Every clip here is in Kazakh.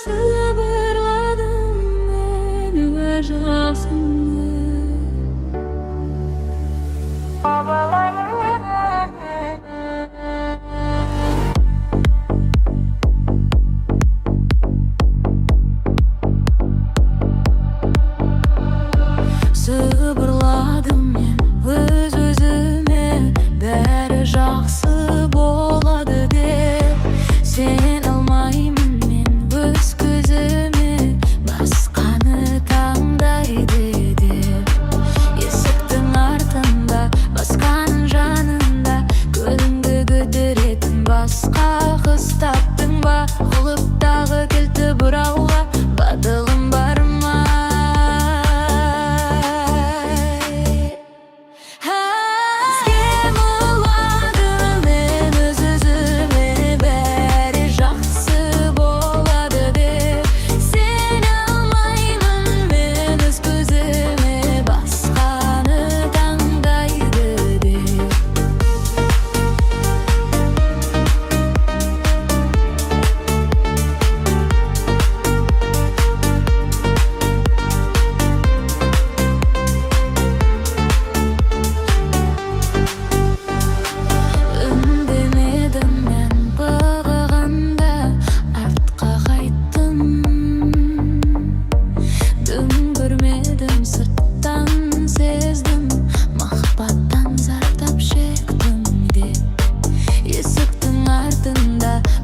Sıvırladım beni ve şahsını. Sıvırladım ben öz özüme, beri жақсы болады деп. Sen almayman men öz көзіме, басқаны таңдайды деп. Есіктің артында, басқаның жанында, көліңді көтеретін басқа қыз таптың ба? Құлыптағы кілті бұрауға батылым бар ма?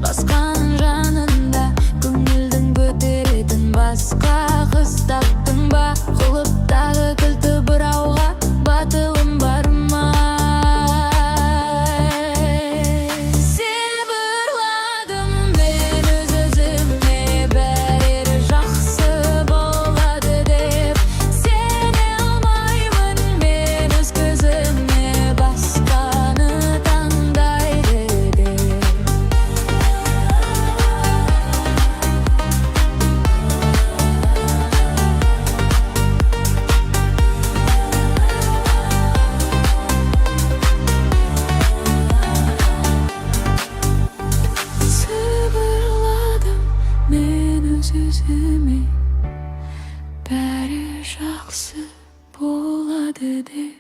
Басқаның жанында, көңілдің көтеретін басқа қыз таптың ба? Құлыптағы кілті бұрауға батылым бар ма? Сыбырладым мен өз өзіме, бәрі жақсы болады деп. Сене алмаймын мен өз көзіме, басқаны таңдайды деп. Sıvırladım men öz özüme, bәрі жақсы болады деп.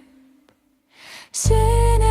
Сен